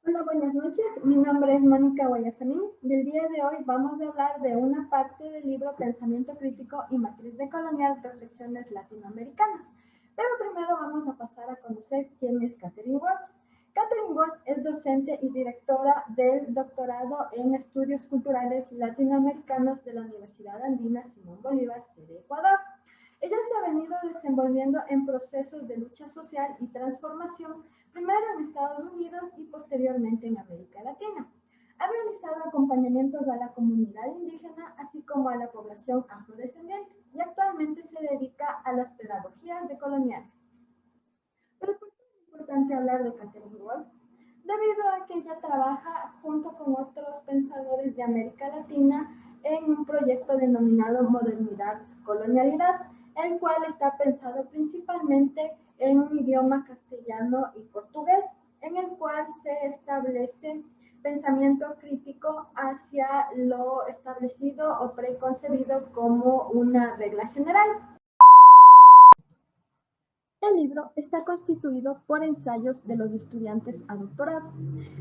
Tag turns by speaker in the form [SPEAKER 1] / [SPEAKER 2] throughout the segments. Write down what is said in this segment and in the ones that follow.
[SPEAKER 1] Hola, buenas noches. Mi nombre es Mónica Guayasamín y el día de hoy vamos a hablar de una parte del libro Pensamiento Crítico y Matriz Decolonial, Reflexiones Latinoamericanas. Pero primero vamos a pasar a conocer quién es Katherine Watt. Katherine Watt es docente y directora del doctorado en Estudios Culturales Latinoamericanos de la Universidad Andina Simón Bolívar, sede Ecuador. Ella se ha venido desenvolviendo en procesos de lucha social y transformación, primero en Estados Unidos y posteriormente en América Latina. Ha realizado acompañamientos a la comunidad indígena, así como a la población afrodescendiente, y actualmente se dedica a las pedagogías decoloniales. Pero ¿por qué es importante hablar de Katherine Watt? Debido a que ella trabaja junto con otros pensadores de América Latina en un proyecto denominado Modernidad Colonialidad, el cual está pensado principalmente en un idioma castellano y portugués, en el cual se establece pensamiento crítico hacia lo establecido o preconcebido como una regla general. El libro está constituido por ensayos de los estudiantes a doctorado.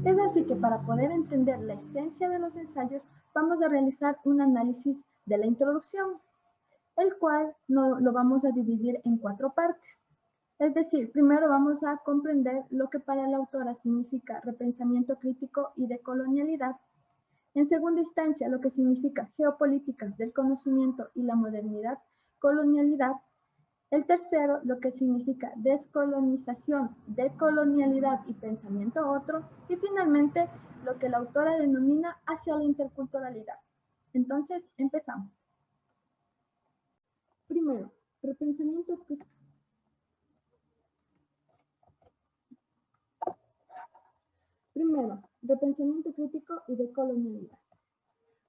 [SPEAKER 1] Es así que para poder entender la esencia de los ensayos, vamos a realizar un análisis de la introducción, el cual lo vamos a dividir en 4 partes. Es decir, primero vamos a comprender lo que para la autora significa repensamiento crítico y decolonialidad. En segunda instancia, lo que significa geopolíticas del conocimiento y la modernidad, colonialidad. El tercero, lo que significa descolonización, decolonialidad y pensamiento otro. Y finalmente, lo que la autora denomina hacia la interculturalidad. Entonces, empezamos. Primero, repensamiento crítico. Primero, repensamiento crítico y decolonialidad.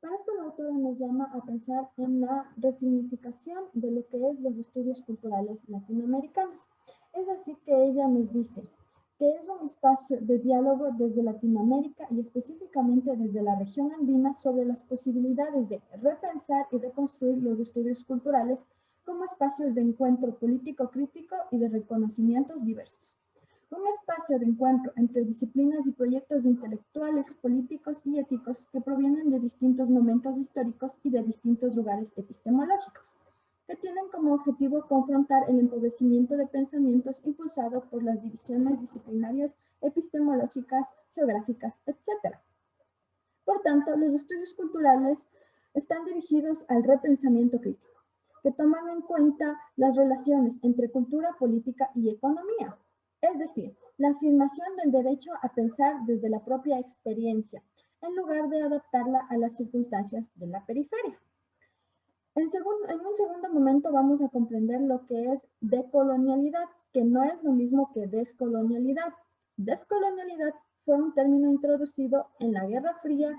[SPEAKER 1] Para esto la autora nos llama a pensar en la resignificación de lo que es los estudios culturales latinoamericanos. Es así que ella nos dice que es un espacio de diálogo desde Latinoamérica y específicamente desde la región andina sobre las posibilidades de repensar y reconstruir los estudios culturales como espacios de encuentro político crítico y de reconocimientos diversos. Un espacio de encuentro entre disciplinas y proyectos intelectuales, políticos y éticos que provienen de distintos momentos históricos y de distintos lugares epistemológicos, que tienen como objetivo confrontar el empobrecimiento de pensamientos impulsado por las divisiones disciplinarias, epistemológicas, geográficas, etc. Por tanto, los estudios culturales están dirigidos al repensamiento crítico, que toman en cuenta las relaciones entre cultura, política y economía, es decir, la afirmación del derecho a pensar desde la propia experiencia, en lugar de adaptarla a las circunstancias de la periferia. En un segundo momento vamos a comprender lo que es decolonialidad, que no es lo mismo que descolonialidad. Descolonialidad fue un término introducido en la Guerra Fría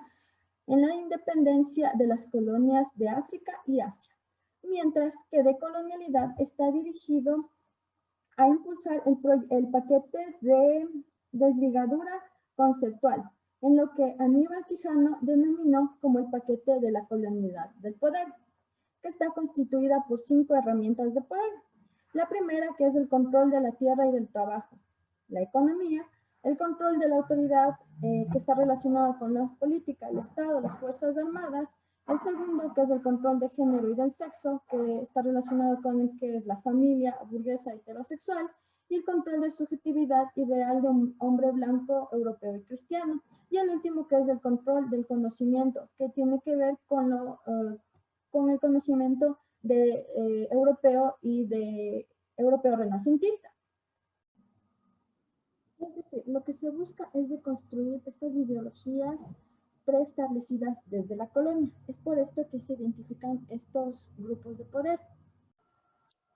[SPEAKER 1] en la independencia de las colonias de África y Asia, mientras que decolonialidad está dirigido a impulsar el paquete de desligadura conceptual, en lo que Aníbal Quijano denominó como el paquete de la colonialidad del poder, que está constituida por 5 herramientas de poder. La primera, que es el control de la tierra y del trabajo, la economía, el control de la autoridad, que está relacionado con la política, el Estado, las Fuerzas Armadas. El segundo, que es el control de género y del sexo, que está relacionado con el que es la familia burguesa heterosexual. Y el control de subjetividad ideal de un hombre blanco, europeo y cristiano. Y el último, que es el control del conocimiento, que tiene que ver con el conocimiento europeo y de europeo renacentista. Es decir, lo que se busca es deconstruir estas ideologías preestablecidas desde la colonia. Es por esto que se identifican estos grupos de poder.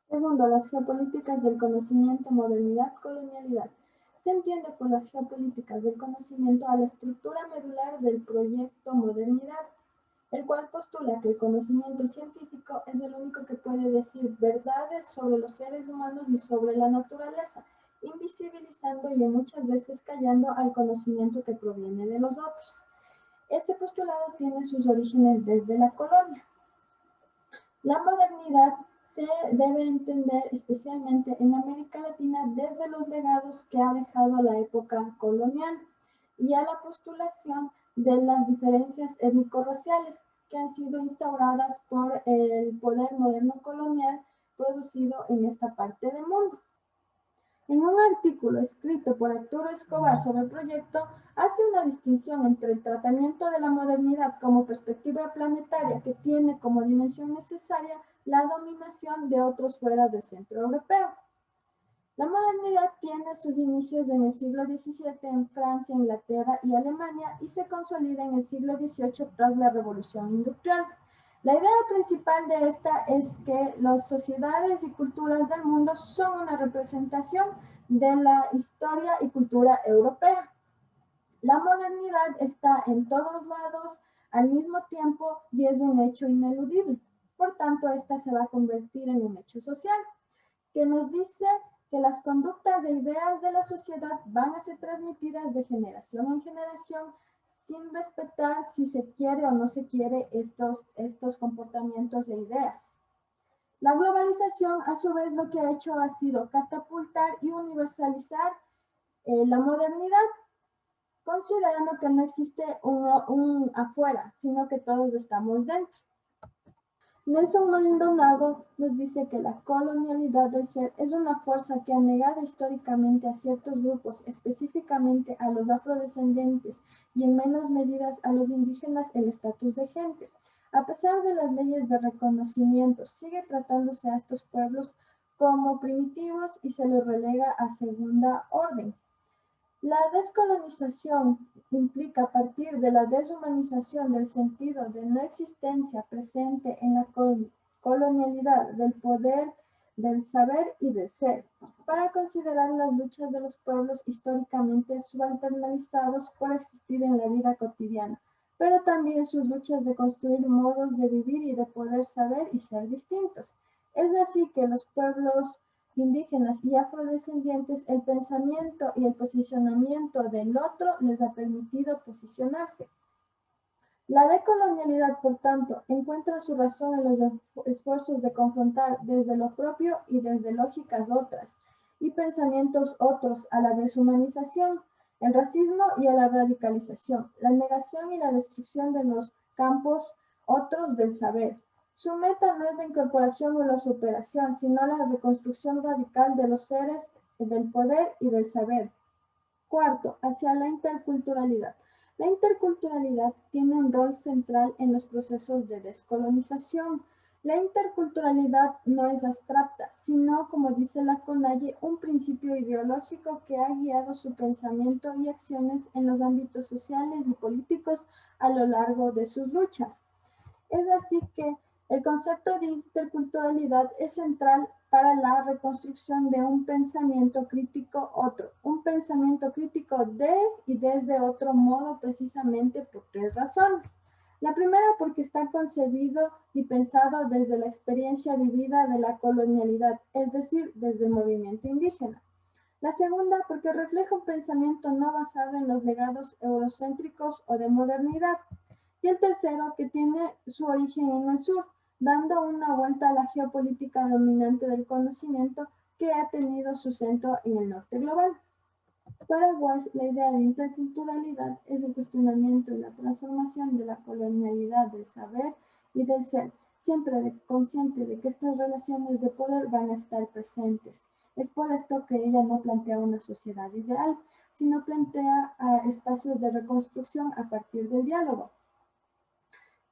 [SPEAKER 1] Segundo, las geopolíticas del conocimiento, modernidad, colonialidad. Se entiende por las geopolíticas del conocimiento a la estructura medular del proyecto modernidad, el cual postula que el conocimiento científico es el único que puede decir verdades sobre los seres humanos y sobre la naturaleza, invisibilizando y muchas veces callando al conocimiento que proviene de los otros. Este postulado tiene sus orígenes desde la colonia. La modernidad se debe entender especialmente en América Latina desde los legados que ha dejado la época colonial, y a la postulación de las diferencias étnico-raciales que han sido instauradas por el poder moderno colonial producido en esta parte del mundo. En un artículo escrito por Arturo Escobar sobre el proyecto, hace una distinción entre el tratamiento de la modernidad como perspectiva planetaria que tiene como dimensión necesaria la dominación de otros fuera del centro europeo. La modernidad tiene sus inicios en el siglo XVII en Francia, Inglaterra y Alemania y se consolida en el siglo XVIII tras la Revolución Industrial. La idea principal de esta es que las sociedades y culturas del mundo son una representación de la historia y cultura europea. La modernidad está en todos lados al mismo tiempo y es un hecho ineludible. Por tanto, esta se va a convertir en un hecho social, que nos dice que las conductas e ideas de la sociedad van a ser transmitidas de generación en generación sin respetar si se quiere o no se quiere estos comportamientos e ideas. La globalización, a su vez, lo que ha hecho ha sido catapultar y universalizar la modernidad, considerando que no existe un afuera, sino que todos estamos dentro. Nelson Maldonado nos dice que la colonialidad del ser es una fuerza que ha negado históricamente a ciertos grupos, específicamente a los afrodescendientes y en menos medidas a los indígenas, el estatus de gente. A pesar de las leyes de reconocimiento, sigue tratándose a estos pueblos como primitivos y se los relega a segunda orden. La descolonización implica partir de la deshumanización del sentido de no existencia presente en la colonialidad del poder, del saber y del ser, para considerar las luchas de los pueblos históricamente subalternizados por existir en la vida cotidiana, pero también sus luchas de construir modos de vivir y de poder saber y ser distintos. Es así que los pueblos indígenas y afrodescendientes, el pensamiento y el posicionamiento del otro les ha permitido posicionarse. La decolonialidad, por tanto, encuentra su razón en los esfuerzos de confrontar desde lo propio y desde lógicas otras y pensamientos otros a la deshumanización, el racismo y a la radicalización, la negación y la destrucción de los campos otros del saber. Su meta no es la incorporación o la superación, sino la reconstrucción radical de los seres, del poder y del saber. Cuarto, hacia la interculturalidad. La interculturalidad tiene un rol central en los procesos de descolonización. La interculturalidad no es abstracta, sino, como dice la CONAIE, un principio ideológico que ha guiado su pensamiento y acciones en los ámbitos sociales y políticos a lo largo de sus luchas. Es así que el concepto de interculturalidad es central para la reconstrucción de un pensamiento crítico otro, un pensamiento crítico de y desde otro modo precisamente por tres razones. La primera porque está concebido y pensado desde la experiencia vivida de la colonialidad, es decir, desde el movimiento indígena. La segunda porque refleja un pensamiento no basado en los legados eurocéntricos o de modernidad. Y el tercero, que tiene su origen en el sur, dando una vuelta a la geopolítica dominante del conocimiento que ha tenido su centro en el norte global. Para Walsh, la idea de interculturalidad es el cuestionamiento y la transformación de la colonialidad del saber y del ser, siempre consciente de que estas relaciones de poder van a estar presentes. Es por esto que ella no plantea una sociedad ideal, sino plantea espacios de reconstrucción a partir del diálogo.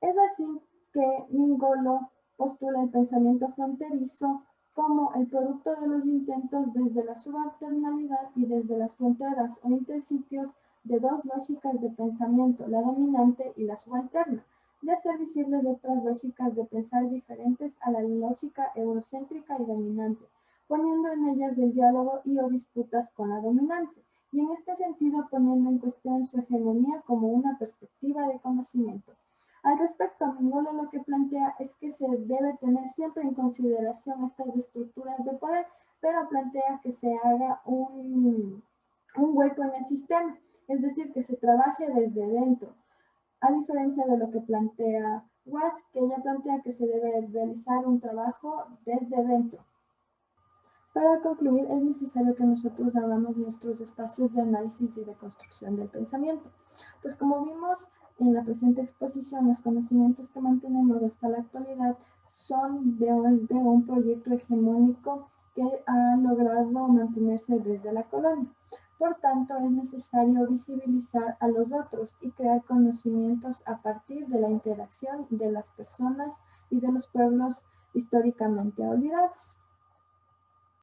[SPEAKER 1] Es así que Mingolo postula el pensamiento fronterizo como el producto de los intentos desde la subalternalidad y desde las fronteras o intersitios de dos lógicas de pensamiento, la dominante y la subalterna, de hacer visibles otras lógicas de pensar diferentes a la lógica eurocéntrica y dominante, poniendo en ellas el diálogo y o disputas con la dominante, y en este sentido poniendo en cuestión su hegemonía como una perspectiva de conocimiento. Al respecto, Mingolo lo que plantea es que se debe tener siempre en consideración estas estructuras de poder, pero plantea que se haga un hueco en el sistema, es decir, que se trabaje desde dentro, a diferencia de lo que plantea Walsh, que ella plantea que se debe realizar un trabajo desde dentro. Para concluir, es necesario que nosotros abramos nuestros espacios de análisis y de construcción del pensamiento. Pues como vimos en la presente exposición, los conocimientos que mantenemos hasta la actualidad son desde un proyecto hegemónico que ha logrado mantenerse desde la colonia. Por tanto, es necesario visibilizar a los otros y crear conocimientos a partir de la interacción de las personas y de los pueblos históricamente olvidados.